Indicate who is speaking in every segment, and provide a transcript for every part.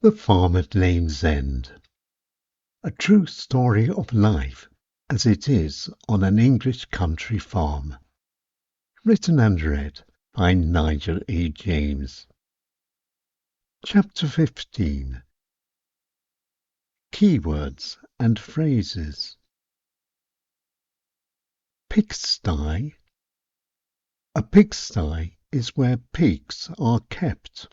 Speaker 1: The Farm at Lane's End. A true story of life as it is on an English country farm. Written and read by Nigel E. James. Chapter 15. Keywords and phrases. Pigsty. A pigsty is where pigs are kept.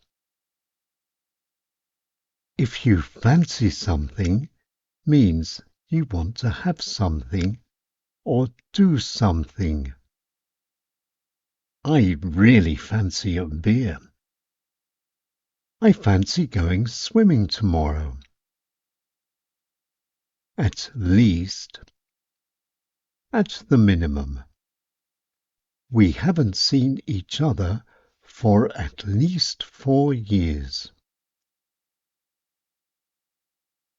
Speaker 1: If you fancy something, means you want to have something or do something. I really fancy a beer. I fancy going swimming tomorrow. At least. At the minimum. We haven't seen each other for at least 4 years.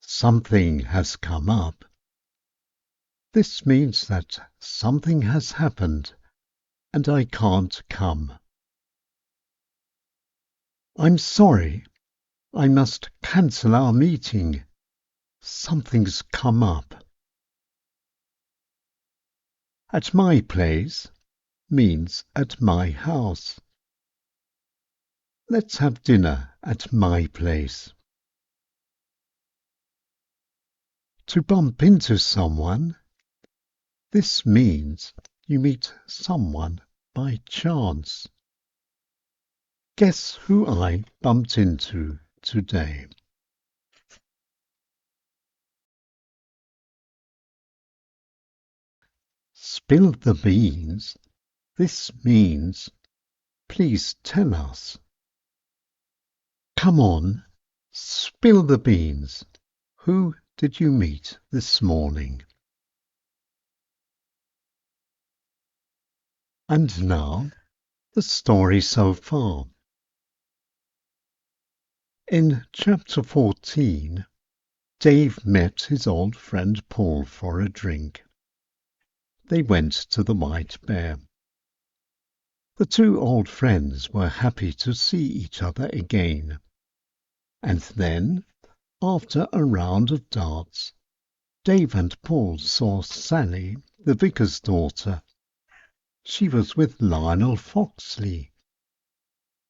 Speaker 1: Something has come up. This means that something has happened and I can't come. I'm sorry. I must cancel our meeting. Something's come up. At my place means at my house. Let's have dinner at my place. To bump into someone. This means you meet someone by chance. Guess who I bumped into today? Spill the beans. This means please tell us. Come on, spill the beans. Who did you meet this morning? And now, the story so far. In chapter 14, Dave met his old friend Paul for a drink. They went to the White Bear. The two old friends were happy to see each other again. And then, after a round of darts, Dave and Paul saw Sally, the vicar's daughter. She was with Lionel Foxley.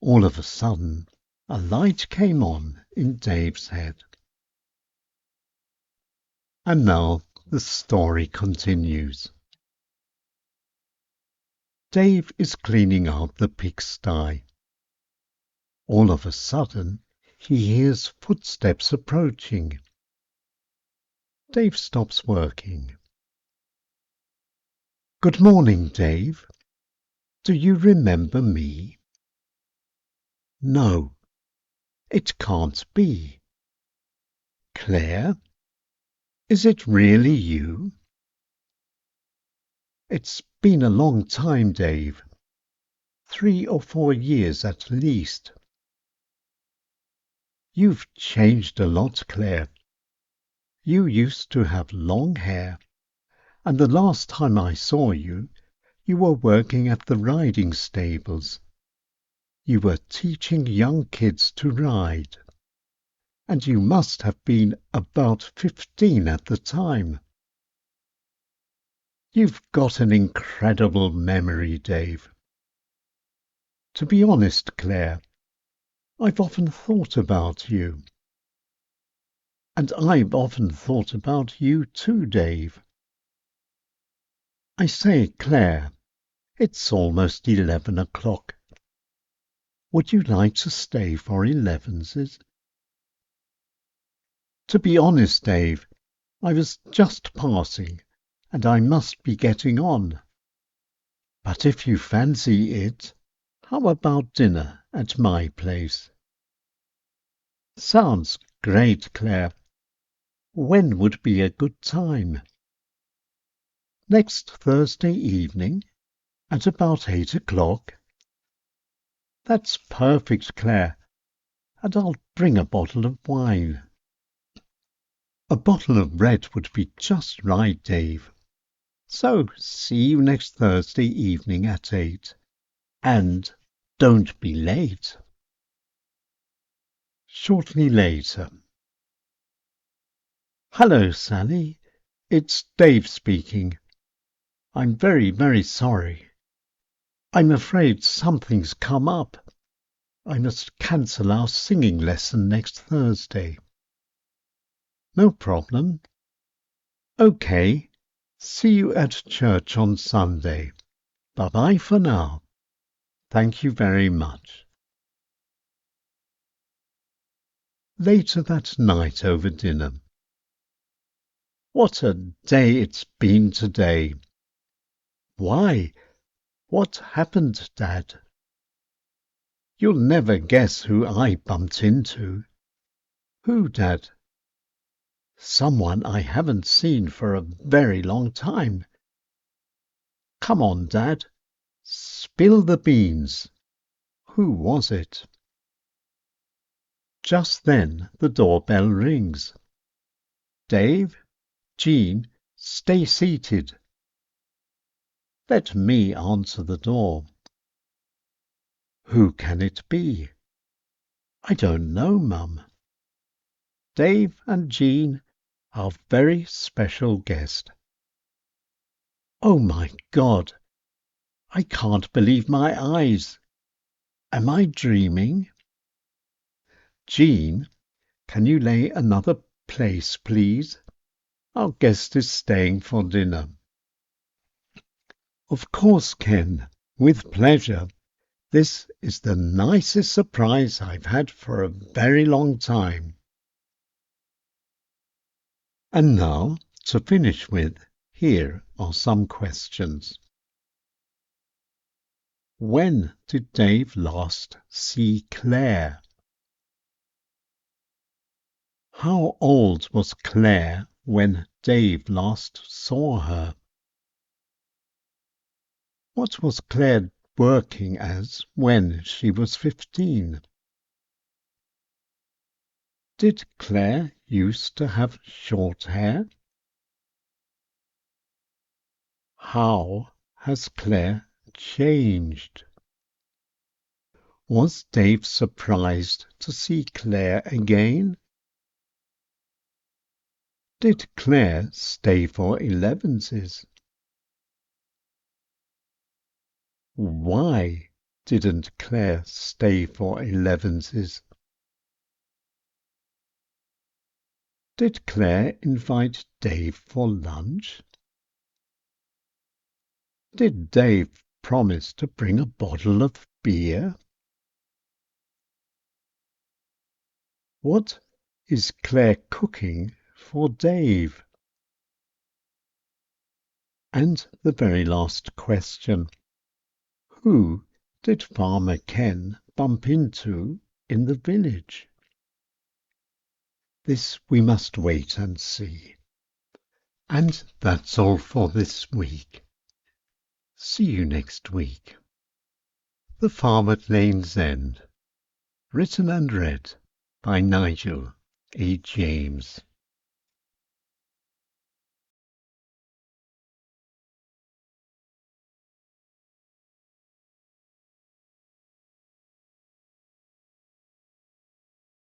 Speaker 1: All of a sudden, a light came on in Dave's head. And now the story continues. Dave is cleaning out the pigsty. All of a sudden, he hears footsteps approaching. Dave stops working. Good morning, Dave. Do you remember me? No, it can't be. Claire? Is it really you? It's been a long time, Dave. 3 or 4 years at least. You've changed a lot, Claire. You used to have long hair, and the last time I saw you, you were working at the riding stables. You were teaching young kids to ride, and you must have been about 15 at the time. You've got an incredible memory, Dave. To be honest, Claire, I've often thought about you. And I've often thought about you too, Dave. I say, Claire, it's almost 11 o'clock. Would you like to stay for 11s? To be honest, Dave, I was just passing, and I must be getting on. But if you fancy it, how about dinner at my place? Sounds great, Claire. When would be a good time? Next Thursday evening, at about 8 o'clock? That's perfect, Claire, and I'll bring a bottle of wine. A bottle of red would be just right, Dave. So see you next Thursday evening at 8. And don't be late. Shortly later. Hello, Sally. It's Dave speaking. I'm very, very sorry. I'm afraid something's come up. I must cancel our singing lesson next Thursday. No problem. Okay. See you at church on Sunday. Bye-bye for now. Thank you very much. Later that night over dinner. What a day it's been today. Why? What happened, Dad? You'll never guess who I bumped into. Who, Dad? Someone I haven't seen for a very long time. Come on, Dad. Spill the beans. Who was it? Just then the doorbell rings. Dave, Jean, stay seated. Let me answer the door. Who can it be? I don't know, Mum. Dave and Jean, our very special guest. Oh my God! I can't believe my eyes. Am I dreaming? Jean, can you lay another place, please? Our guest is staying for dinner. Of course, Ken, with pleasure. This is the nicest surprise I've had for a very long time. And now, to finish with, here are some questions. When did Dave last see Claire? How old was Claire when Dave last saw her? What was Claire working as when she was 15? Did Claire used to have short hair? How has Claire changed? Was Dave surprised to see Claire again? Did Claire stay for elevenses? Why didn't Claire stay for elevenses? Did Claire invite Dave for lunch? Did Dave promise to bring a bottle of beer? What is Claire cooking for Dave? And the very last question. Who did Farmer Ken bump into in the village? This we must wait and see. And that's all for this week. See you next week. The Farm at Lane's End. Written and read by Nigel A. James.